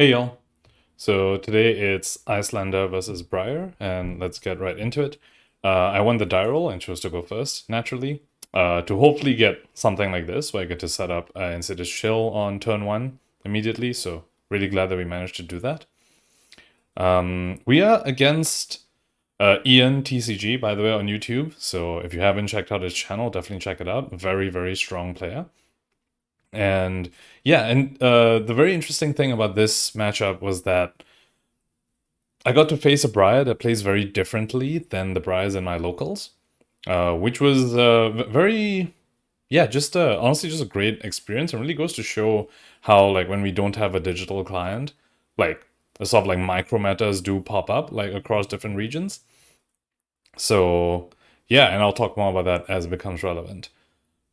Hey y'all. So today it's Iyslander versus Briar, and let's get right into it. I won the die roll and chose to go first, naturally, to hopefully get something like this, where I get to set up Insidious Chill on turn 1 immediately, so really glad that we managed to do that. We are against Ian TCG, by the way, on YouTube, so if you haven't checked out his channel, definitely check it out. Very, very strong player. And yeah, and the very interesting thing about this matchup was that I got to face a Briar that plays very differently than the Briars in my locals, which was very, yeah, just honestly just a great experience, and really goes to show how, like, when we don't have a digital client, like the sort of like micro metas do pop up like across different regions. So yeah, and I'll talk more about that as it becomes relevant.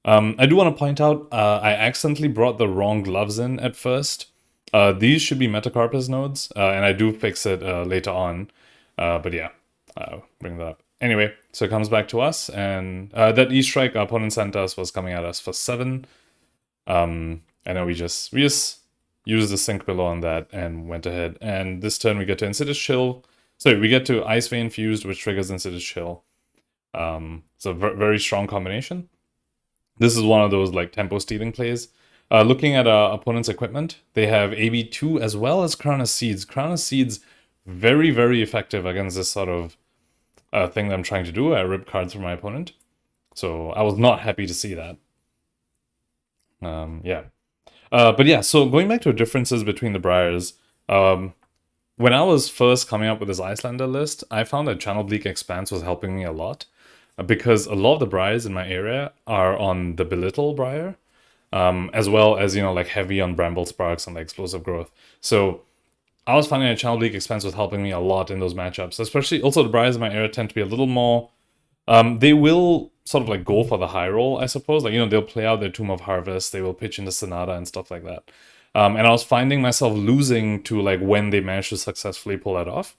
I do want to point out, I accidentally brought the wrong gloves in at first. These should be Metacarpus nodes, and I do fix it later on. But yeah, bring that up. Anyway, so it comes back to us, and that E-Strike our opponent sent us was coming at us for 7. And then we just used the sync below on that and went ahead. And this turn we get to Insidious Chill. Sorry, we get to Ice Vein Fused, which triggers Insidious Chill. So very strong combination. This is one of those like tempo stealing plays. Looking at our opponent's equipment, they have AB2 as well as Crown of Seeds. Crown of Seeds, very, very effective against this sort of thing that I'm trying to do. I rip cards from my opponent. So I was not happy to see that. Yeah. But yeah, so going back to differences between the Briars, when I was first coming up with this Iyslander list, I found that Channel Bleak Expanse was helping me a lot. Because a lot of the Briars in my area are on the Belittle Briar, as well as, like heavy on Bramble Sparks and like Explosive Growth. So I was finding that Channel Bleak Expanse was helping me a lot in those matchups, especially also the Briars in my area tend to be a little more, they will sort of like go for the high roll, I suppose. Like, they'll play out their Tomb of Harvest, they will pitch into Sonata and stuff like that. And I was finding myself losing to like when they managed to successfully pull that off.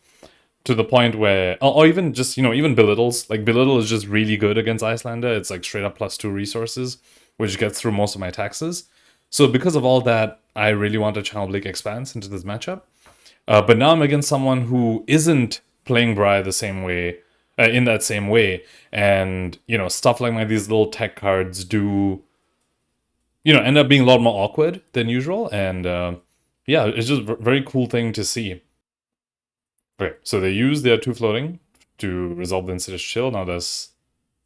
To the point where, or even just, even Belittles. Like, Belittle is just really good against Iyslander. It's like straight up +2 resources, which gets through most of my taxes. So because of all that, I really want to channel Bleak Expanse into this matchup. But now I'm against someone who isn't playing Briar the same way, in that same way. And, stuff like these little tech cards do, end up being a lot more awkward than usual. And yeah, it's just a very cool thing to see. Okay, so they use their 2 floating to resolve the Insidious Chill. Now there's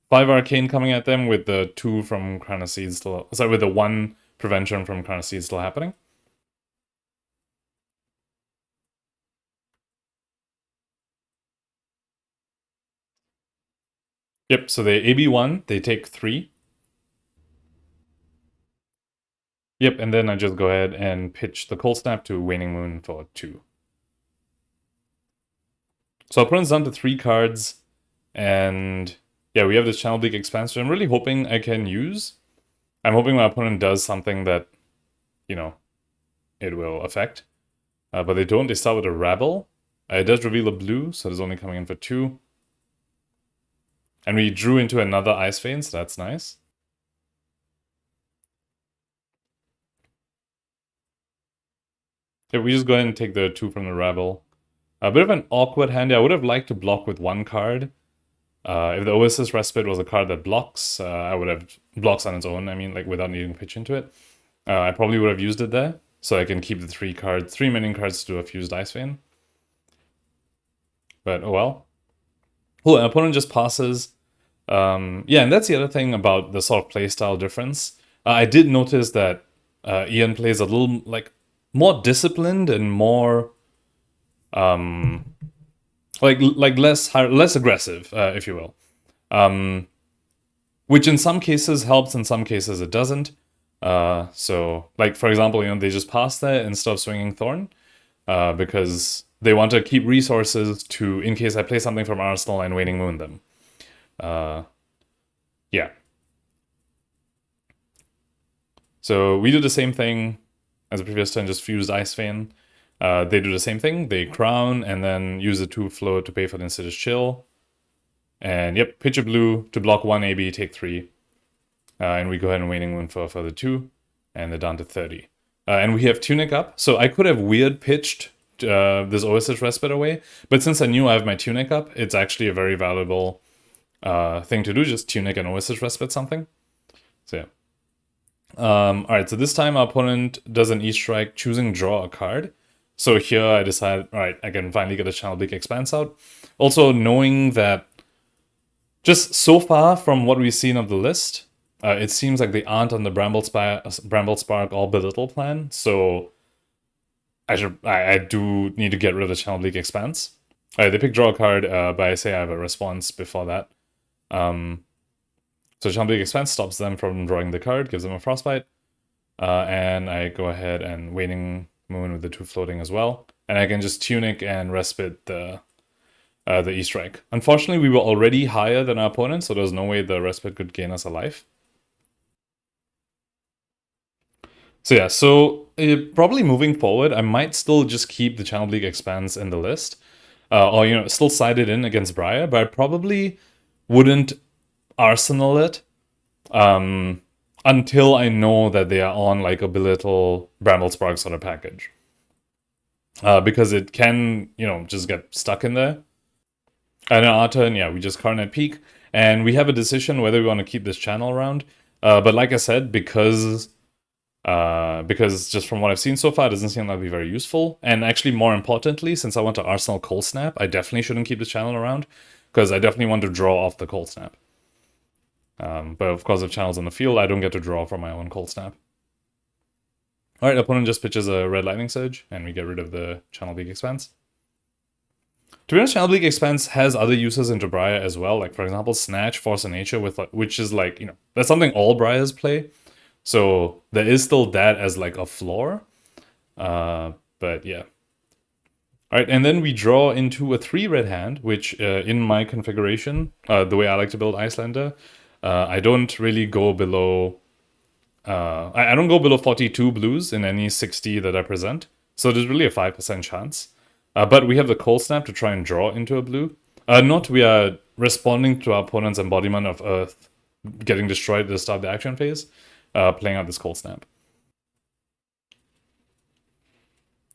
5 arcane coming at them with the 2 from Crown of Seeds still... Sorry, with the 1 prevention from Crown of Seeds still happening. Yep, so they AB1, they take 3. Yep, and then I just go ahead and pitch the Cold Snap to Waning Moon for 2. So opponent's down to 3 cards, and yeah, we have this Channel Bleak Expansion. I'm really hoping I can use. I'm hoping my opponent does something that, it will affect. But they don't. They start with a Rabble. It does reveal a blue, so it's only coming in for 2. And we drew into another Ice Vein, so that's nice. Yeah, we just go ahead and take the 2 from the Rabble. A bit of an awkward hand. I would have liked to block with 1 card. If the Oasis Respite was a card that blocks, I would have blocks on its own, like without needing to pitch into it. I probably would have used it there, so I can keep the 3 minion cards to do a fused Ice Vein. But oh well. Cool, an opponent just passes. Yeah, and that's the other thing about the sort of playstyle difference. I did notice that Ian plays a little, like, more disciplined and more, like less aggressive, if you will. Which in some cases helps, in some cases it doesn't. So, like, for example, they just pass there instead of swinging Thorn, because they want to keep resources to, in case I play something from Arsenal and Waning Moon them. Yeah. So we do the same thing as the previous turn, just fused Ice Vein. They do the same thing. They crown and then use the 2 float to pay for the Insidious Chill. And yep, pitch a blue to block 1 AB, take 3. And we go ahead and Waning Moon for the 2. And they're down to 30. And we have Tunic up, so I could have weird pitched this Oasis Respite away, but since I knew I have my Tunic up, it's actually a very valuable thing to do, just Tunic and Oasis Respite something. So yeah. Alright, so this time our opponent does an E-Strike, choosing draw a card. So here I decide, alright, I can finally get a Channel Bleak Expanse out. Also knowing that just so far from what we've seen of the list, it seems like they aren't on the Bramble Spark or Belittle plan, so I do need to get rid of the Channel Bleak Expanse. They pick draw a card, but I say I have a response before that. So Channel Bleak Expanse stops them from drawing the card, gives them a Frostbite, and I go ahead and Waning Moon with the 2 floating as well, and I can just Tunic and Respite the E-Strike. Unfortunately, we were already higher than our opponent, so there's no way the Respite could gain us a life. So yeah, so probably moving forward, I might still just keep the Channel Bleak Expanse in the list, or still side it in against Briar, but I probably wouldn't Arsenal it until I know that they are on like a Belittle Bramble Spark sort of package. Because it can, just get stuck in there. And in our turn, yeah, we just Coronet Peak, and we have a decision whether we want to keep this channel around. But like I said, because just from what I've seen so far, it doesn't seem like it'll be very useful. And actually, more importantly, since I want to Arsenal Cold Snap, I definitely shouldn't keep this channel around, because I definitely want to draw off the Cold Snap. But of course, if channel's on the field, I don't get to draw from my own Cold Snap. Alright, opponent just pitches a Red Lightning Surge, and we get rid of the Channel Bleak Expanse. To be honest, Channel Bleak Expanse has other uses into Briar as well, like for example, Snatch, Force of Nature, which is like, that's something all Briars play. So there is still that as like a floor. But yeah. Alright, and then we draw into a 3-red hand, which in my configuration, the way I like to build Iyslander, I don't really go below... I don't go below 42 blues in any 60 that I present. So there's really a 5% chance. But we have the Cold Snap to try and draw into a blue. Note we are responding to our opponent's embodiment of Earth getting destroyed at the start of the action phase, playing out this Cold Snap.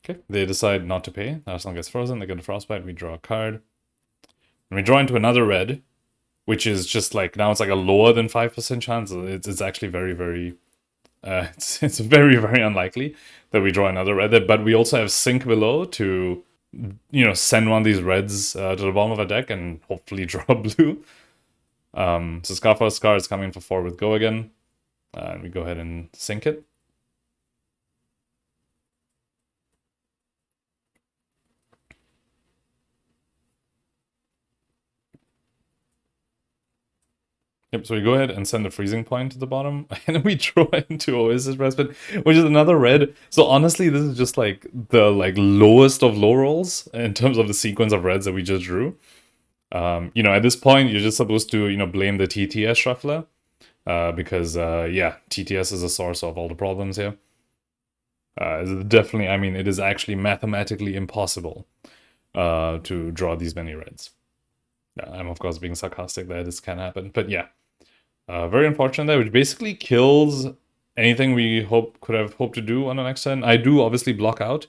Okay, they decide not to pay. Arsenal gets frozen, they get a Frostbite, we draw a card. And we draw into another red, which is just like, now it's like a lower than 5% chance. It's actually very, very... it's very, very unlikely that we draw another red. But we also have Sink below to... send one of these reds to the bottom of a deck and hopefully draw a blue. So Scar for Scar is coming for 4 with Go again. And we go ahead and sink it. Yep, so we go ahead and send a Freezing Point to the bottom, and then we draw into Oasis Respite, which is another red. So honestly, this is just like the lowest of low rolls in terms of the sequence of reds that we just drew. At this point, you're just supposed to, blame the TTS shuffler, because, yeah, TTS is a source of all the problems here. Definitely, I mean, it is actually mathematically impossible to draw these many reds. I'm of course being sarcastic that this can happen, but yeah. Very unfortunate there, which basically kills anything we could have hoped to do on the next turn. I do obviously block out.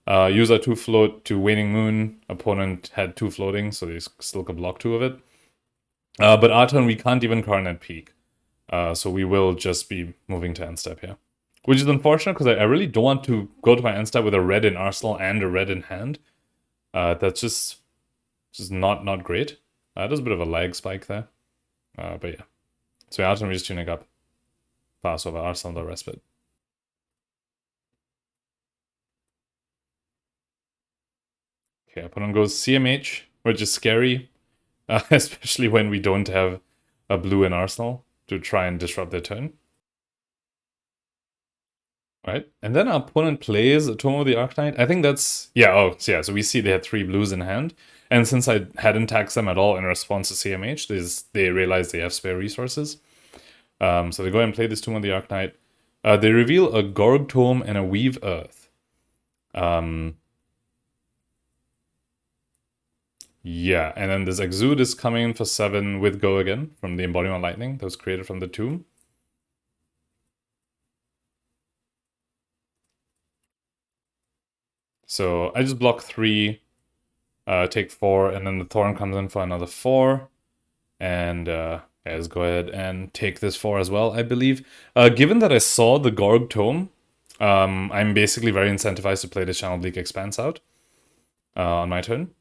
Use our 2 float to Waning Moon. Opponent had 2 floating, so they still could block 2 of it. But our turn, we can't even Coronet Peak. So we will just be moving to end step here. Which is unfortunate, because I really don't want to go to my end step with a red in Arsenal and a red in hand. That's just not great. There's a bit of a lag spike there. But yeah. So our turn, we just Tunic up. Pass over Arsenal, the Respite. Okay, opponent goes CMH, which is scary. Especially when we don't have a blue in Arsenal to try and disrupt their turn. Right, and then our opponent plays a Tome of the Arcanite. I think that's... Yeah, so we see they had 3 blues in hand. And since I hadn't taxed them at all in response to CMH, they realize they have spare resources. So they go ahead and play this Tome of the Arcanite. They reveal a Gorg Tome and a Weave Earth. Yeah, and then this Exude is coming in for 7 with Go again from the Embodiment Lightning that was created from the tomb. So I just block 3, take 4, and then the Thorn comes in for another 4. And let's go ahead and take this 4 as well, I believe. Given that I saw the Gorg Tome, I'm basically very incentivized to play the Channel Bleak Expanse out on my turn.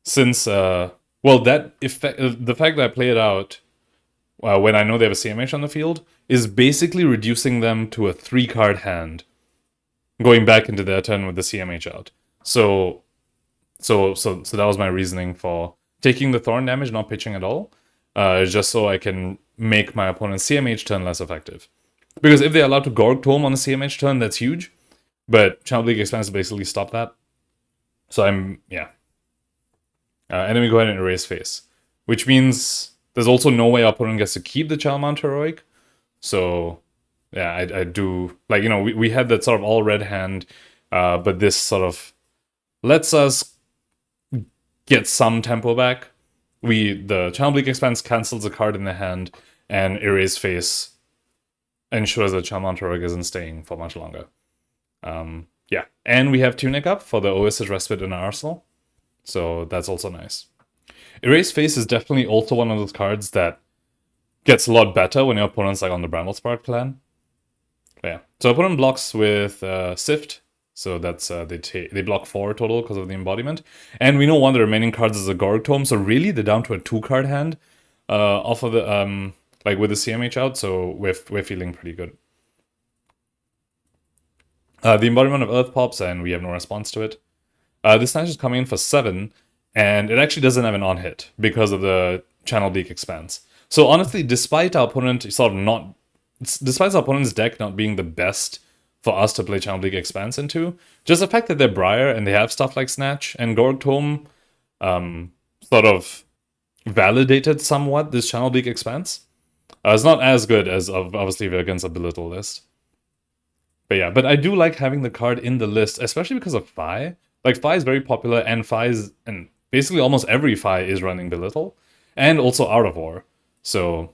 Since, well, that the fact that I play it out when I know they have a CMH on the field is basically reducing them to a 3-card hand, going back into their turn with the CMH out. So that was my reasoning for taking the Thorn damage, not pitching at all, just so I can make my opponent's CMH turn less effective. Because if they're allowed to Gorg Tome on a CMH turn, that's huge. But Channel Bleak Expanse basically stop that. So yeah. And then we go ahead and erase face. Which means there's also no way our opponent gets to keep the Chalmount Heroic. So, yeah, I do... Like, you know, we had that sort of all-red hand, but this sort of lets us get some tempo back. The Channel Bleak Expanse cancels a card in the hand, and erase face ensures that Chalmount Heroic isn't staying for much longer. Yeah, and we have Tunic up for the Oasis Respite in our arsenal, so that's also nice. Erase Face is definitely also one of those cards that gets a lot better when your opponent's like on the Bramblespark clan. But yeah, so opponent blocks with Sift, so that's they block 4 total because of the embodiment, and we know one of the remaining cards is a Gorg Tome, so really they're down to a 2-card hand off of the like with the CMH out, so we're feeling pretty good. The embodiment of Earth pops, and we have no response to it. This Snatch is coming in for 7, and it actually doesn't have an on-hit because of the Channel Bleak Expanse. So honestly, despite our opponent's deck not being the best for us to play Channel Bleak Expanse into, just the fact that they're Briar and they have stuff like Snatch and Gorg Tome sort of validated somewhat this Channel Bleak Expanse. It's not as good as obviously if you're against a Belittle list. But yeah, but I do like having the card in the list, especially because of Phi. Like, Phi is very popular, and and basically almost every Phi is running Belittle, and also Art of War. So,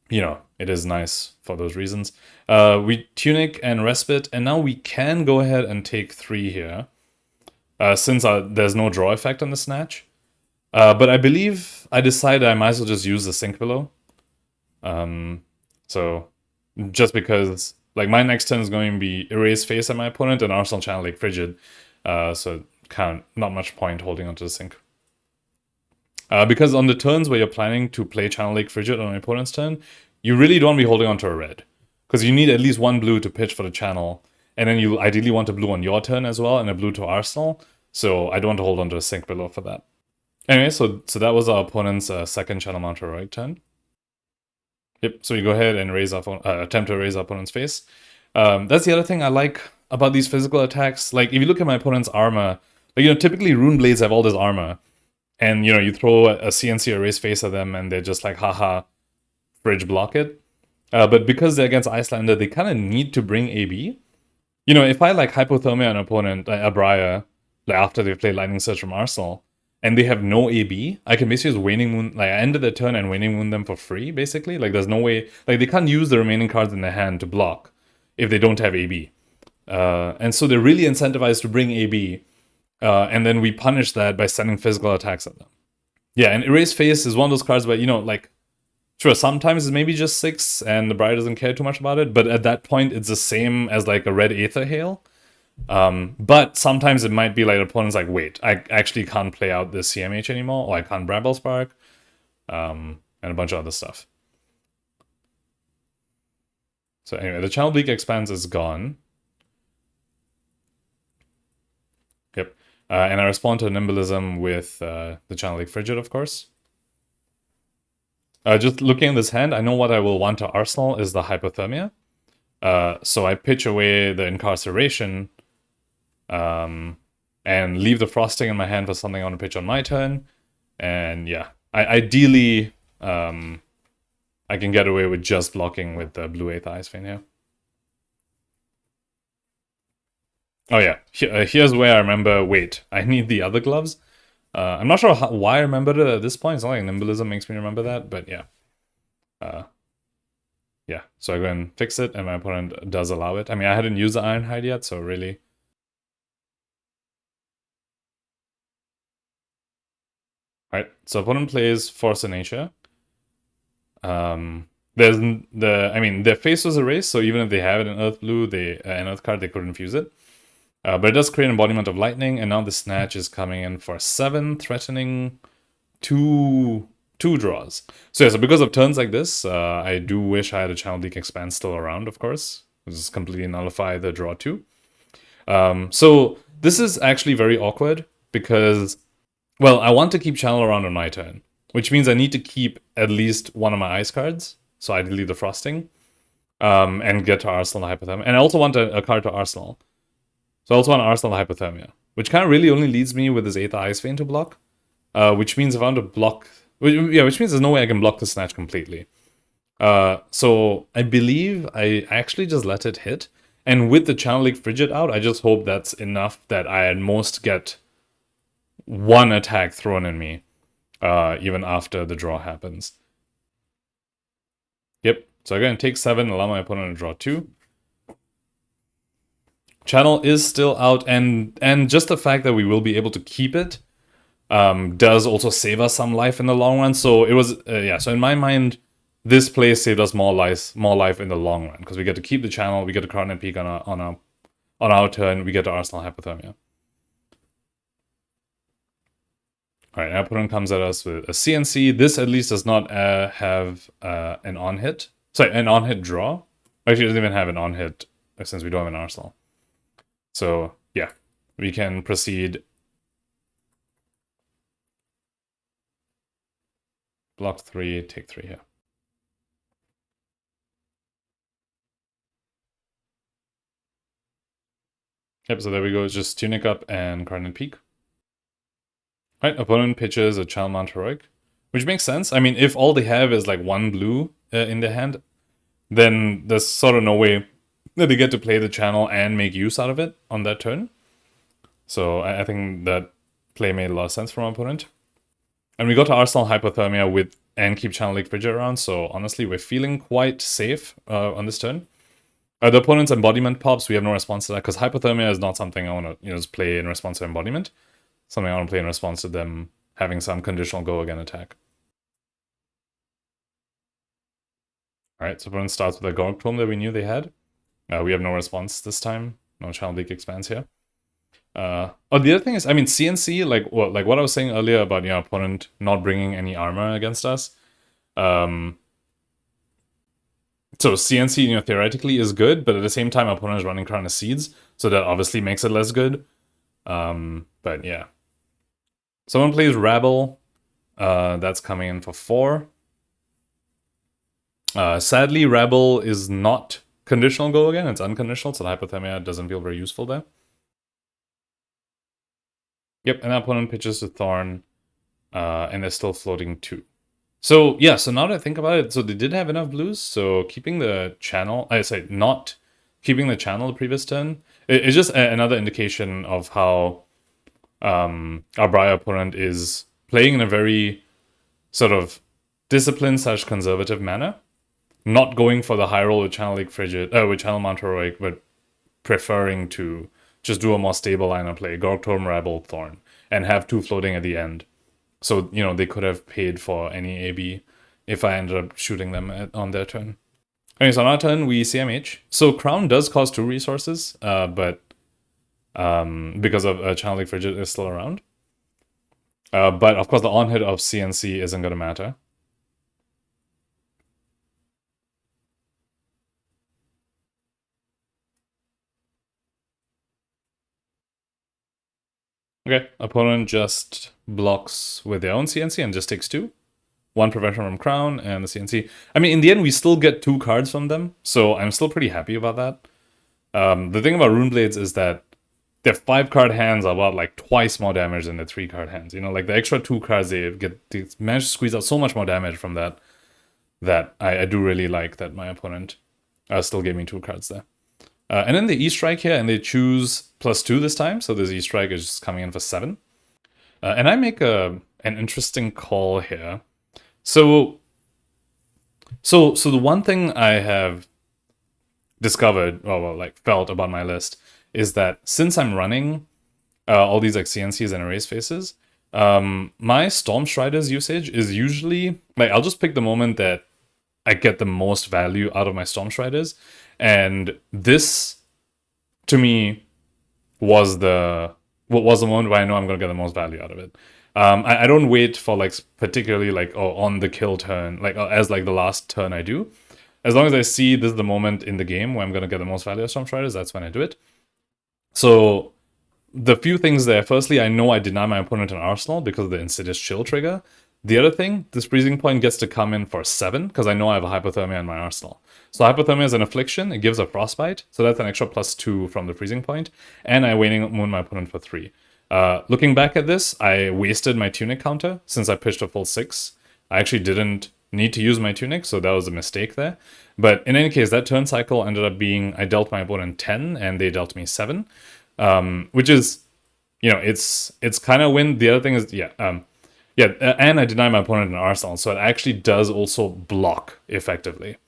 you know, it is nice for those reasons. We Tunic and Respite, and now we can go ahead and take 3 here, since there's no draw effect on the Snatch. But I believe I decided I might as well just use the Sink Below. So, just because... Like, my next turn is going to be Erase Face at my opponent and Arsenal Channel Lake Frigid. So, not much point holding onto the Sink. Because on the turns where you're planning to play Channel Lake Frigid on your opponent's turn, you really don't want to be holding onto a red. Because you need at least 1 blue to pitch for the channel. And then you ideally want a blue on your turn as well, and a blue to Arsenal. So, I don't want to hold onto a Sink Below for that. Anyway, so that was our opponent's second Channel Mount Heroic turn. Yep, so we go ahead and attempt to raise our opponent's face. That's the other thing I like about these physical attacks. Like, if you look at my opponent's armor, like, you know, typically Rune Blades have all this armor. And, you know, you throw a CNC erase face at them and they're just like, haha, fridge block it. But because they're against Iyslander, they kind of need to bring AB. You know, if I, like, hypothermia an opponent, like a Briar, like, after they play Lightning Surge from Arsenal, and they have no AB, I can basically just Waning Moon, like, I ended their turn and Waning Moon them for free, basically. Like, there's no way, like, they can't use the remaining cards in their hand to block if they don't have AB. And so they're really incentivized to bring AB, and then we punish that by sending physical attacks at them. Yeah, and Erase Face is one of those cards where, you know, like, sure, sometimes it's maybe just 6, and the Briar doesn't care too much about it, but at that point, it's the same as, like, a Red Aether Hail. But sometimes it might be like the opponent's like, wait, I actually can't play out this CMH anymore, or I can't Bramblespark, and a bunch of other stuff. So anyway, the Channel Bleak Expanse is gone. Yep. And I respond to Nimbalism with the Channel Bleak Frigid, of course. Just looking at this hand, I know what I will want to Arsenal is the Hypothermia. So I pitch away the Incarceration, and leave the Frosting in my hand for something I want to pitch on my turn. And yeah, ideally, I can get away with just blocking with the Blue 8th Ice Vein here. Oh yeah, here's where I remember, wait, I need the other gloves. I'm not sure why I remembered it at this point. It's not like Nimbalism makes me remember that, but yeah. Yeah, so I go and fix it, and my opponent does allow it. I mean, I hadn't used the Ironhide yet, so really... Right, so opponent plays Force of Nature. There's their face was erased, so even if they have it in Earth Blue, an Earth card, they couldn't fuse it. But it does create embodiment of lightning, and now the Snatch is coming in for 7, threatening two draws. So yeah, so because of turns like this, I do wish I had a Channel Bleak Expand still around, of course. Just completely nullify the draw 2. So this is actually very awkward because, well, I want to keep Channel around on my turn, which means I need to keep at least one of my ice cards, so ideally the Frosting, and get to Arsenal Hypothermia. And I also want a card to Arsenal. So I also want Arsenal Hypothermia, which kind of really only leads me with this Aether Ice Vein to block, which means if I want to block... which means there's no way I can block the Snatch completely. So I believe I actually just let it hit, and with the Channel Leak Frigid out, I just hope that's enough that I at most get one attack thrown in me, even after the draw happens. Yep, so I'm going to take 7, allow my opponent to draw 2. Channel is still out, and just the fact that we will be able to keep it does also save us some life in the long run. So it was, so in my mind, this play saved us more life in the long run, because we get to keep the Channel, we get to Cardinal Peak on our turn, we get to Arsenal Hypothermia. Alright, our opponent comes at us with a CNC. This at least does not have an on-hit. Sorry, an on-hit draw. Actually, it doesn't even have an on-hit since we don't have an Arsenal. So, yeah, we can proceed. Block 3, take 3 here. Yep, so there we go. It's just Tunic up and Cardinal Peak. Right, opponent pitches a Chalmant Heroic, which makes sense. I mean, if all they have is like 1 blue in their hand, then there's sort of no way that they get to play the Channel and make use out of it on that turn. So I think that play made a lot of sense from our opponent. And we got to Arsenal Hypothermia and keep Channel Leak Frigid around, so honestly, we're feeling quite safe on this turn. The opponent's embodiment pops, we have no response to that, because Hypothermia is not something I want to just play in response to embodiment. Something I want to play in response to them having some conditional go again attack. Alright, so opponent starts with a Gorg Tome that we knew they had. We have no response this time. No Channel Bleak expands here. The other thing is, I mean, CNC, like what I was saying earlier about, opponent not bringing any armor against us. So CNC, theoretically is good, but at the same time, opponent is running Crown of Seeds, so that obviously makes it less good. But yeah. Someone plays Rabble. That's coming in for 4. Sadly, Rabble is not conditional go again. It's unconditional, so the Hypothermia doesn't feel very useful there. Yep, and the opponent pitches to Thorn, and they're still floating 2. So yeah, so now that I think about it, so they did have enough blues, so keeping the Channel, not keeping the Channel the previous turn, it's just another indication of how our Briar opponent is playing in a very sort of disciplined / conservative manner, not going for the high roll with Channel Leak Frigid, with Channel Mount Heroic, but preferring to just do a more stable line of play, Gorg Tome, Rabble, Thorn, and have 2 floating at the end. So, they could have paid for any AB if I ended up shooting them on their turn. Okay, so on our turn, we CMH. So Crown does cost 2 resources, but because of Channel Leak Frigid is still around. But of course, the on-hit of CNC isn't going to matter. Okay, opponent just blocks with their own CNC and just takes 2. 1 prevention from Crown and the CNC. I mean, in the end, we still get 2 cards from them, so I'm still pretty happy about that. The thing about Rune Blades is that their 5-card hands are about like twice more damage than their 3-card hands. Like the extra 2 cards they manage to squeeze out so much more damage from that I do really like that my opponent still gave me 2 cards there. And then the E-Strike here, and they choose +2 this time, so this E-Strike is just coming in for 7. And I make an interesting call here. So the one thing I have discovered, felt about my list, is that since I'm running all these like CNCs and erase faces, My Stormstrider's usage is usually, like, I'll just pick the moment that I get the most value out of my Stormstriders, and this, to me, was the moment where I know I'm gonna get the most value out of it. I don't wait for like particularly like on the kill turn, like as like the last turn I do. As long as I see this is the moment in the game where I'm gonna get the most value of Stormstriders, that's when I do it. So the few things there. Firstly, I know I deny my opponent an arsenal because of the Insidious Chill trigger. The other thing, this freezing point gets to come in for 7 because I know I have a hypothermia in my arsenal. So hypothermia is an affliction, it gives a frostbite, so that's an extra +2 from the freezing point, and I waning moon my opponent for 3. Looking back at this, I wasted my tunic counter since I pitched a full 6. I actually didn't need to use my tunic, so that was a mistake there. But in any case, that turn cycle ended up being I dealt my opponent 10 and they dealt me 7, which is, you know, it's kind of win. The other thing is, and I deny my opponent an arsenal, so it actually does also block effectively.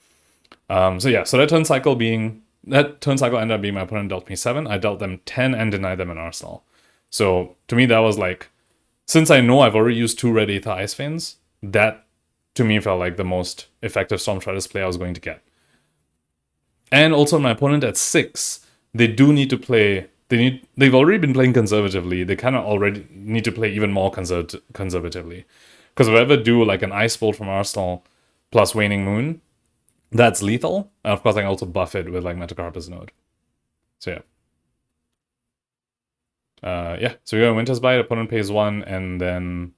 So that turn cycle ended up being my opponent dealt me 7, I dealt them 10 and denied them an arsenal. So to me that was like, since I know I've already used 2 red Aether Ice Veins, that to me felt like the most effective Stormstrider's play I was going to get. And also my opponent at 6, they do need to play, they've already been playing conservatively, they kind of already need to play even more conservatively. Because if I ever do like an Ice Bolt from Arsenal plus Waning Moon, that's lethal. And of course I can also buff it with like Metacarpus Node. So so we go Winter's Bite, opponent pays 1 and then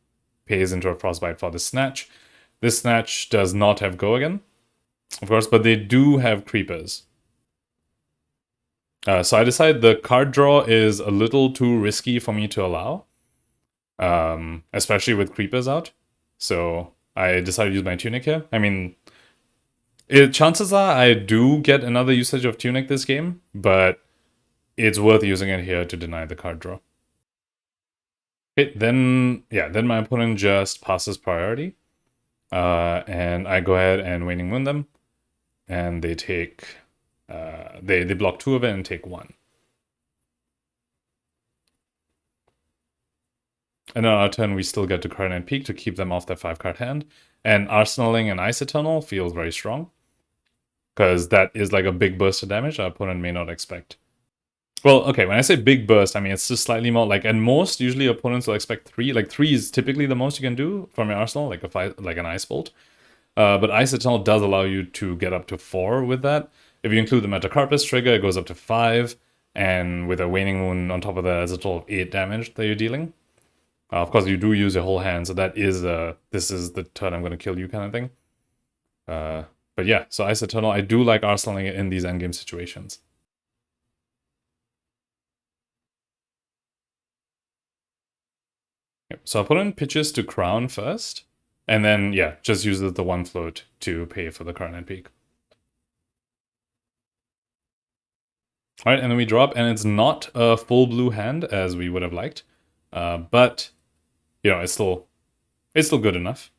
pays into a Frostbite for the Snatch. This Snatch does not have Go again, of course, but they do have Creepers. So I decide the card draw is a little too risky for me to allow, especially with Creepers out. So I decided to use my Tunic here. I mean, chances are I do get another usage of Tunic this game, but it's worth using it here to deny the card draw. Okay, then my opponent just passes priority. And I go ahead and Waning Moon them. And they take, they block 2 of it and take 1. And on our turn, we still get to Cardinal Peak to keep them off their 5-card hand. And Arsenaling and Ice Eternal feels very strong, because that is like a big burst of damage our opponent may not expect. Well, okay, when I say big burst, I mean it's just slightly more, like at most, usually opponents will expect 3. Like 3 is typically the most you can do from your arsenal, like an Ice Bolt. But Ice Eternal does allow you to get up to 4 with that. If you include the Metacarpus trigger, it goes up to 5. And with a Waning Moon on top of that, that's a total of 8 damage that you're dealing. Of course, you do use your whole hand, so that is this is the turn I'm going to kill you kind of thing. But yeah, so Ice Eternal, I do like arsenaling it in these endgame situations. Yep, so opponent pitches to Crown first, and then, yeah, just uses the 1 float to pay for the Cardinal Peak. Alright, and then we drop, and it's not a full blue hand, as we would have liked. But, you know, it's still good enough.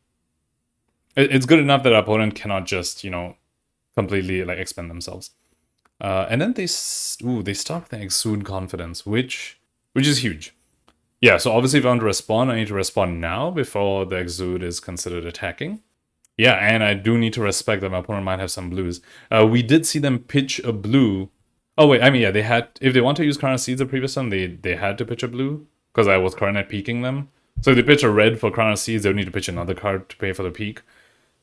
It's good enough that our opponent cannot just, you know, completely, like, expend themselves. And then they start with an Exude Confidence, which is huge. Yeah, so obviously if I want to respond, I need to respond now before the Exude is considered attacking. Yeah, and I do need to respect that my opponent might have some blues. We did see them pitch a blue. Oh wait, I mean, yeah, they had, if they want to use Carnage Seeds the previous turn, they had to pitch a blue, because I was Coronet peeking them. So if they pitch a red for Carnage Seeds, they would need to pitch another card to pay for the peak.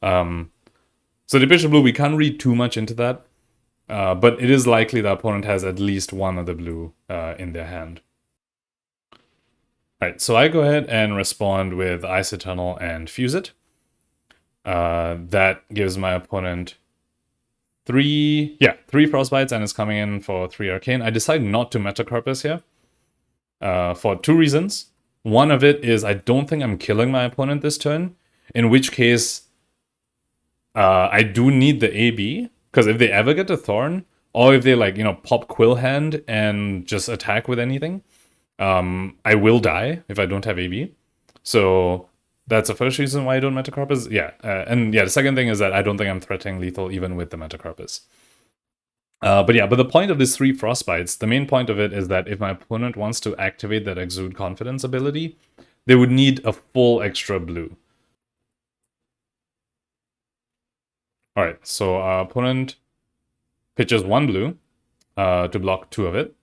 So they pitch a blue, we can't read too much into that. But it is likely the opponent has at least one of the blue in their hand. Alright, so I go ahead and respond with Ice Eternal and Fuse it. That gives my opponent 3 Frostbites and is coming in for 3 Arcane. I decide not to Metacarpus here for 2 reasons. One of it is I don't think I'm killing my opponent this turn, in which case I do need the AB, because if they ever get a Thorn, or if they, like, you know, pop Quill Hand and just attack with anything, I will die if I don't have AB. So that's the first reason why I don't Metacarpus. Yeah, and yeah, the second thing is that I don't think I'm threatening lethal even with the Metacarpus. But the point of this 3 Frostbites, the main point of it is that if my opponent wants to activate that Exude Confidence ability, they would need a full extra blue. Alright, so our opponent pitches 1 blue to block 2 of it.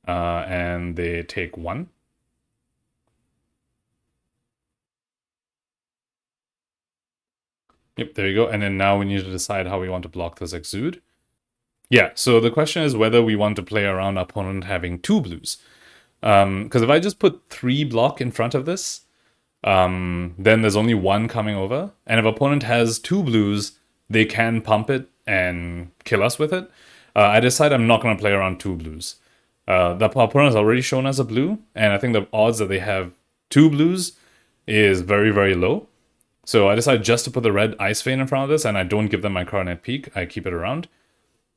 And they take 1. Yep, there you go. And then now we need to decide how we want to block this Exude. Yeah, so the question is whether we want to play around our opponent having 2 blues. Because if I just put 3 block in front of this, then there's only 1 coming over. And if opponent has 2 blues, they can pump it and kill us with it. I decide I'm not going to play around 2 blues. The opponent has already shown us a blue, and I think the odds that they have 2 blues is very, very low. So I decide just to put the red Ice Vein in front of this, and I don't give them my Coronet Peak. I keep it around.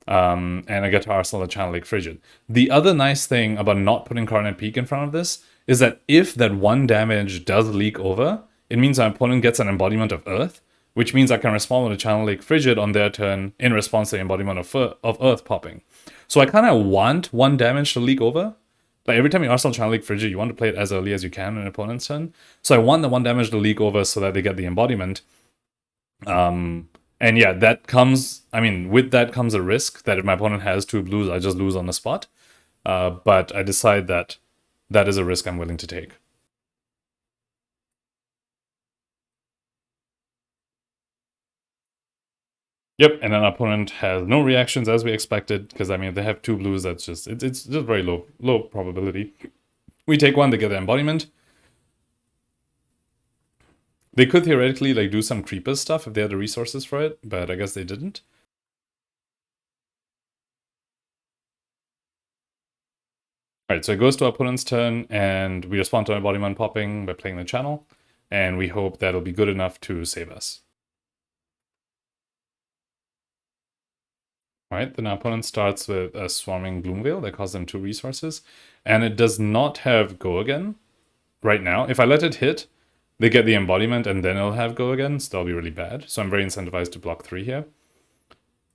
And I get to Arsenal the Channel Lake Frigid. The other nice thing about not putting Coronet Peak in front of this is that if that 1 damage does leak over, it means my opponent gets an embodiment of Earth, which means I can respond with a Channel Lake Frigid on their turn in response to the embodiment of Earth popping. So I kind of want 1 damage to leak over. Like every time you Arsenal Channel Lake Frigid, you want to play it as early as you can in an opponent's turn. So I want the 1 damage to leak over so that they get the embodiment. And yeah, that comes, I mean, with that comes a risk that if my opponent has 2 blues, I just lose on the spot. But I decide that that is a risk I'm willing to take. Yep, and then our opponent has no reactions as we expected, because I mean, if they have 2 blues, that's just, it's just very low probability. We take 1 to get the embodiment. They could theoretically like do some creepers stuff if they had the resources for it, but I guess they didn't. Alright, so it goes to our opponent's turn, and we respond to embodiment popping by playing the channel, and we hope that'll be good enough to save us. Alright, then our opponent starts with a Swarming Gloomveil that costs them 2 resources, and it does not have Go Again right now. If I let it hit, they get the embodiment and then it'll have Go Again, so that'll be really bad. So I'm very incentivized to block 3 here.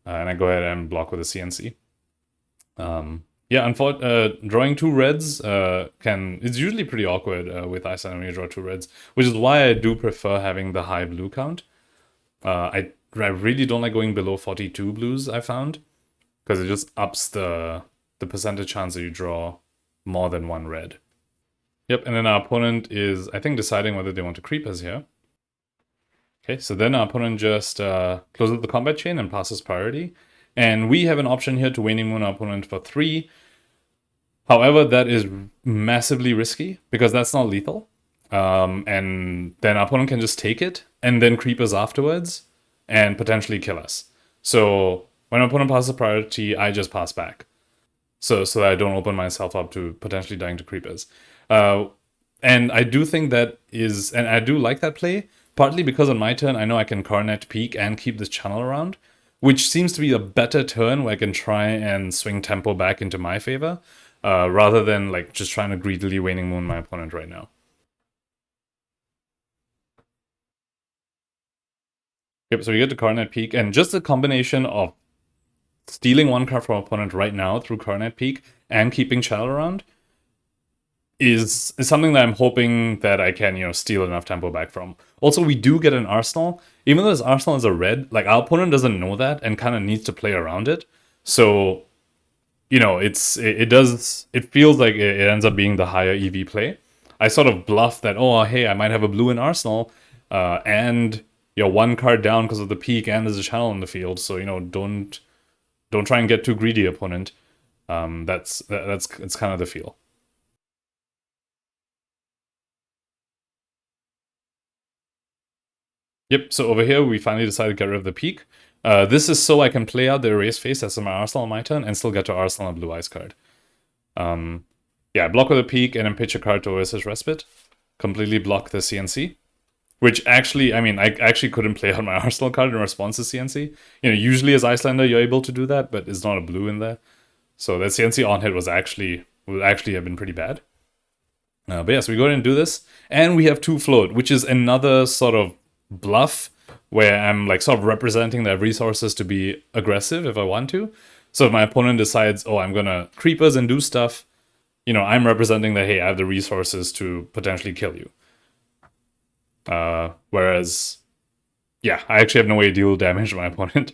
And I go ahead and block with a CNC. Yeah, drawing 2 reds it's usually pretty awkward with Iyslander when you draw 2 reds, which is why I do prefer having the high blue count. I really don't like going below 42 blues, I found, because it just ups the percentage chance that you draw more than 1 red. Yep, and then our opponent is, I think, deciding whether they want to creep us here. Okay, so then our opponent just closes the combat chain and passes priority. And we have an option here to Waning Moon our opponent for 3. However, that is massively risky, because that's not lethal. And then our opponent can just take it, and then creep us afterwards, and potentially kill us. So when our opponent passes priority, I just pass back. So that I don't open myself up to potentially dying to creepers. And I do think that is, and I do like that play, partly because on my turn I know I can Coronet Peak and keep this channel around, which seems to be a better turn where I can try and swing tempo back into my favor, rather than like just trying to greedily Waning Moon my opponent right now. Yep, so we get to Coronet Peak, and just a combination of stealing 1 card from opponent right now through Coronet Peak and keeping channel around is something that I'm hoping that I can, steal enough tempo back from. Also, we do get an Arsenal. Even though this Arsenal is a red, like, our opponent doesn't know that and kind of needs to play around it. So, it feels like it ends up being the higher EV play. I sort of bluff that, oh, hey, I might have a blue in Arsenal, and you're 1 card down because of the peak and there's a channel in the field. So, don't try and get too greedy, opponent. That's kind of the feel. Yep, so over here we finally decided to get rid of the peak. This is so I can play out the erase face as my Arsenal on my turn and still get to Arsenal a blue ice card. Yeah, block with a peak and then pitch a card to Oasis Respite. Completely block the CNC. Which actually, I mean, I actually couldn't play out my Arsenal card in response to CNC. Usually as Iyslander you're able to do that, but it's not a blue in there. So that CNC on hit would actually have been pretty bad. But yeah, so we go ahead and do this. And we have 2 float, which is another sort of bluff where I'm like sort of representing their resources to be aggressive if I want to. So if my opponent decides, oh, I'm gonna creepers and do stuff, I'm representing that, hey, I have the resources to potentially kill you. Whereas, yeah, I actually have no way to deal damage to my opponent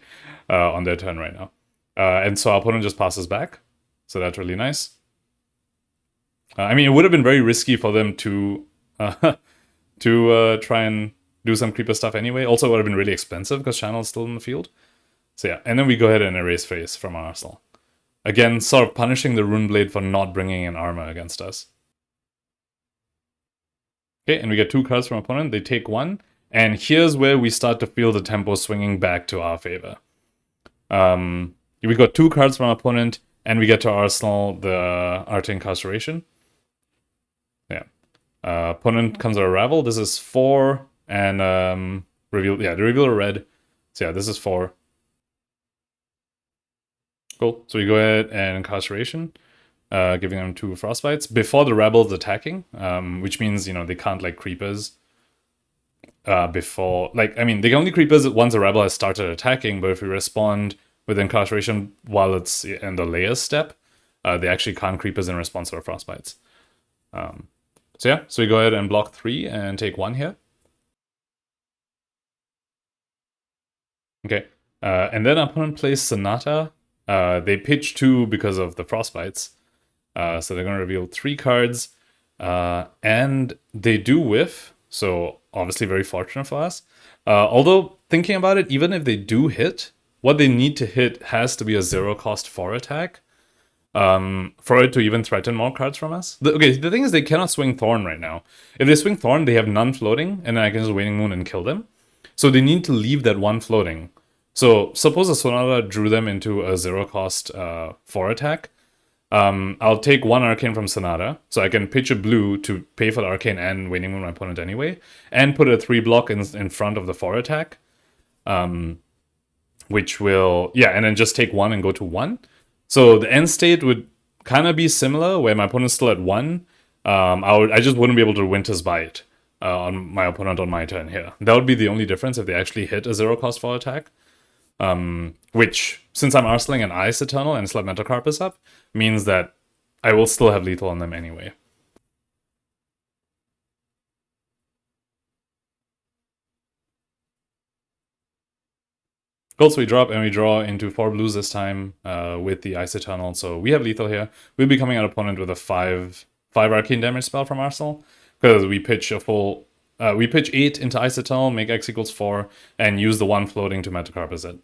on their turn right now. And so our opponent just passes back. So that's really nice. I mean, it would have been very risky for them to try and do some creeper stuff anyway. Also, it would have been really expensive because Channel's still in the field. So yeah, and then we go ahead and erase face from our arsenal. Again, sort of punishing the Runeblade for not bringing in armor against us. Okay, and we get 2 cards from opponent. They take 1. And here's where we start to feel the tempo swinging back to our favor. We got 2 cards from opponent, and we get to arsenal the Arcane Incarceration. Yeah. Opponent comes out of Ravel. This is 4, and reveal. Yeah, the reveal are red. So yeah, this is 4. Cool. So we go ahead and Incarceration, giving them 2 Frostbites before the rebels attacking, which means, you know, they can't like creepers before. Like, I mean, they can only creepers once a rebel has started attacking, but if we respond with Incarceration while it's in the layers step, they actually can't creepers in response to our Frostbites. So yeah, so we go ahead and block 3 and take 1 here. Okay, and then opponent plays Sonata. They pitch 2 because of the Frostbites. So they're going to reveal 3 cards. And they do whiff, so obviously very fortunate for us. Although, thinking about it, even if they do hit, what they need to hit has to be a 0-cost 4 attack for it to even threaten more cards from us. Okay, the thing is they cannot swing Thorn right now. If they swing Thorn, they have none floating, and then I can just Waning Moon and kill them. So they need to leave that 1 floating. So suppose a Sonata drew them into a 0-cost 4 attack. I'll take 1 Arcane from Sonata, so I can pitch a blue to pay for the Arcane and Waning Moon my opponent anyway, and put a 3 block in front of the 4 attack, which will, yeah, and then just take 1 and go to 1. So the end state would kind of be similar, where my opponent's still at 1. I just wouldn't be able to Winter's Bite on my opponent on my turn here. That would be the only difference if they actually hit a 0-cost 4 attack. Which, since I'm arseling an Ice Eternal and Slap Metacarpus up, means that I will still have lethal on them anyway. Cool, so we drop and we draw into 4 blues this time with the Ice Eternal, so we have lethal here. We'll be coming at opponent with a 5 arcane damage spell from Arsenal, because we pitch a full... we pitch 8 into Ice Eternal, make X equals 4, and use the 1 floating to Metacarpus it.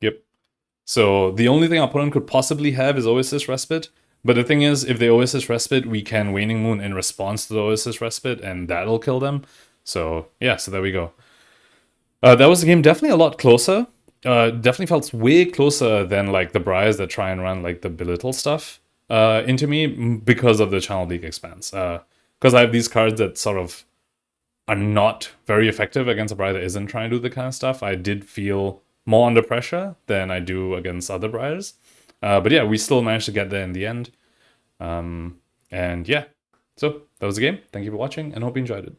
Yep. So the only thing our opponent could possibly have is Oasis Respite. But the thing is, if they Oasis Respite, we can Waning Moon in response to the Oasis Respite, and that'll kill them. So yeah, so there we go. That was the game, definitely a lot closer. Definitely felt way closer than like the Briars that try and run like the belittle stuff into me because of the Channel Bleak Expanse. Because I have these cards that sort of are not very effective against a Briar that isn't trying to do the kind of stuff. I did feel more under pressure than I do against other Briars. But yeah, we still managed to get there in the end. And yeah, so that was the game. Thank you for watching and hope you enjoyed it.